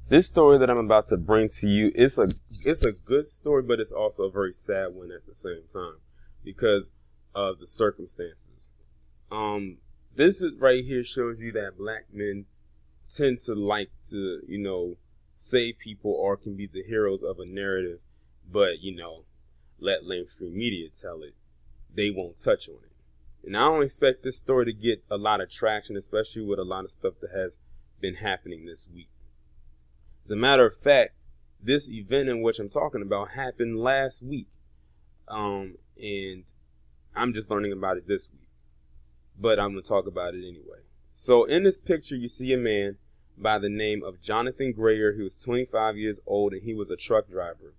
This story that I'm about to bring to you is a good story, but it's also a very sad one at the same time because of the circumstances. Um, this is right here shows you that black men tend to like to, save people or can be the heroes of a narrative, but let mainstream media tell it. They won't touch on it. And I don't expect this story to get a lot of traction, especially with a lot of stuff that has been happening this week. As a matter of fact, this event in which I'm talking about happened last week. And I'm just learning about it this week. But I'm going to talk about it anyway. So in this picture, you see a man by the name of Jonathan Grayer. He was 25 years old and he was a truck driver.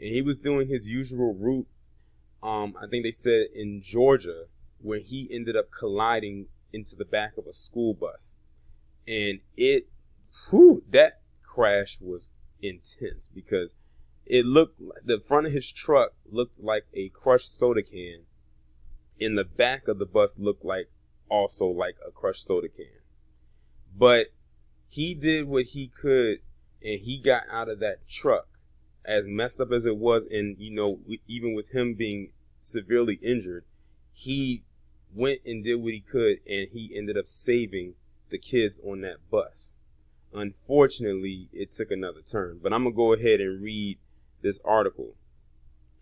And he was doing his usual route, I think they said in Georgia, where he ended up colliding into the back of a school bus. And that crash was intense because the front of his truck looked like a crushed soda can. In the back of the bus looked also like a crushed soda can. But he did what he could and he got out of that truck, as messed up as it was. And, even with him being severely injured, he went and did what he could and he ended up saving the kids on that bus. Unfortunately, it took another turn, but I'm going to go ahead and read this article.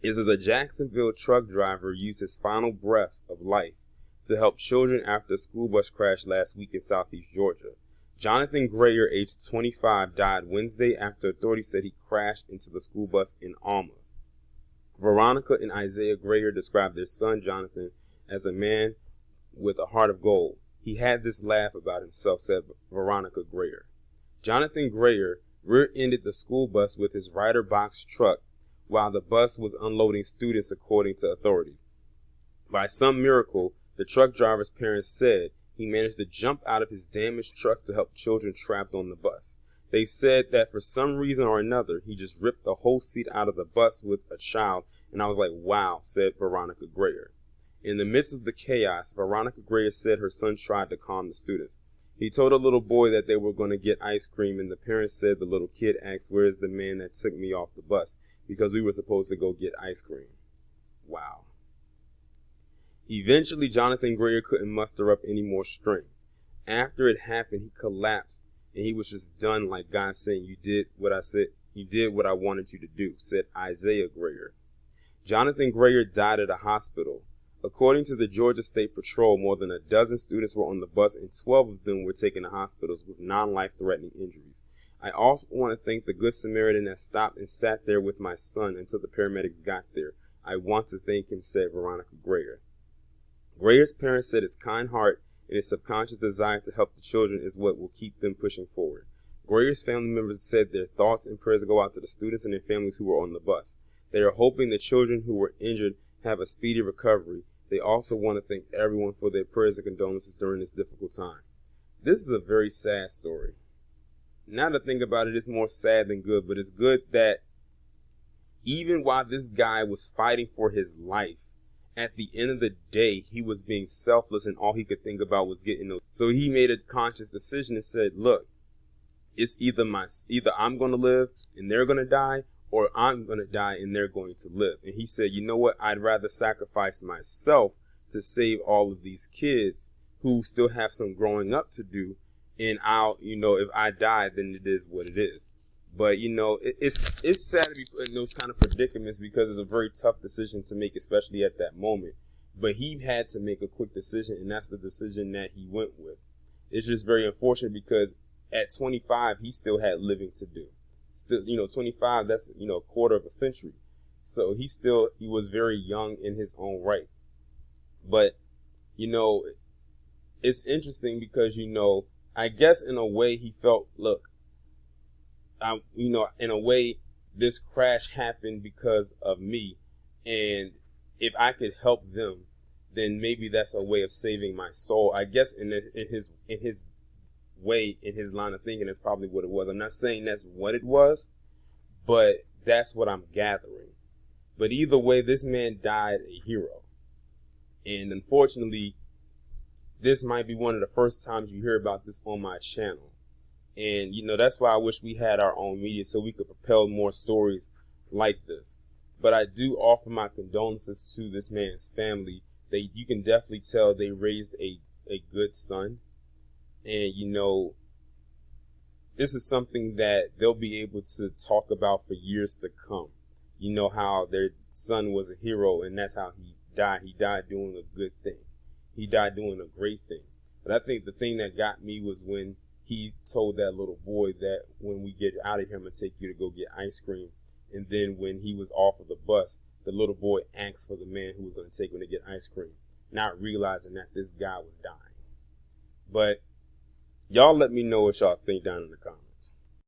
It says a Jacksonville truck driver used his final breath of life to help children after a school bus crash last week in southeast Georgia. Jonathan Grayer, aged 25, died Wednesday after authorities said he crashed into the school bus in Alma. Veronica and Isaiah Grayer described their son Jonathan as a man with a heart of gold. He had this laugh about himself, said Veronica Grayer. Jonathan Grayer rear-ended the school bus with his rider box truck while the bus was unloading students, according to authorities. By some miracle, the truck driver's parents said, he managed to jump out of his damaged truck to help children trapped on the bus. They said that for some reason or another, he just ripped the whole seat out of the bus with a child, and I was like, wow, said Veronica Grayer. In the midst of the chaos, Veronica Grayer said her son tried to calm the students. He told a little boy that they were going to get ice cream, and the parents said the little kid asked, "Where's the man that took me off the bus?" because we were supposed to go get ice cream. Wow. Eventually, Jonathan Grayer couldn't muster up any more strength. After it happened, he collapsed, and he was just done, like God saying, "You did what I said. You did what I wanted you to do," said Isaiah Grayer. Jonathan Grayer died at a hospital. According to the Georgia State Patrol, more than a dozen students were on the bus and 12 of them were taken to hospitals with non-life-threatening injuries. I also want to thank the Good Samaritan that stopped and sat there with my son until the paramedics got there. I want to thank him, said Veronica Grayer. Grayer's parents said his kind heart and his subconscious desire to help the children is what will keep them pushing forward. Grayer's family members said their thoughts and prayers go out to the students and their families who were on the bus. They are hoping the children who were injured have a speedy recovery. They also want to thank everyone for their prayers and condolences during this difficult time. This is a very sad story. Now to think about it, it's more sad than good, but it's good that even while this guy was fighting for his life, at the end of the day, he was being selfless and all he could think about was getting those. So he made a conscious decision and said, look, it's either I'm going to live and they're going to die, or I'm going to die and they're going to live. And he said, you know what? I'd rather sacrifice myself to save all of these kids who still have some growing up to do. And if I die, then it is what it is. But, it's sad to be put in those kind of predicaments because it's a very tough decision to make, especially at that moment. But he had to make a quick decision, and that's the decision that he went with. It's just very unfortunate because at 25, he still had living to do. Still, 25, that's, a quarter of a century. So he was very young in his own right. But, it's interesting because, I guess in a way he felt, look, in a way this crash happened because of me. And if I could help them, then maybe that's a way of saving my soul. I guess in his way, in his line of thinking, that's probably what it was. I'm not saying that's what it was, but that's what I'm gathering. But either way, this man died a hero. And unfortunately, this might be one of the first times you hear about this on my channel. And, that's why I wish we had our own media so we could propel more stories like this. But I do offer my condolences to this man's family. You can definitely tell they raised a good son. And, this is something that they'll be able to talk about for years to come. How their son was a hero, and that's how he died. He died doing a good thing. He died doing a great thing. But I think the thing that got me was when he told that little boy that when we get out of here, I'm going to take you to go get ice cream. And then when he was off of the bus, the little boy asked for the man who was going to take him to get ice cream, not realizing that this guy was dying. But y'all let me know what y'all think down in the comments.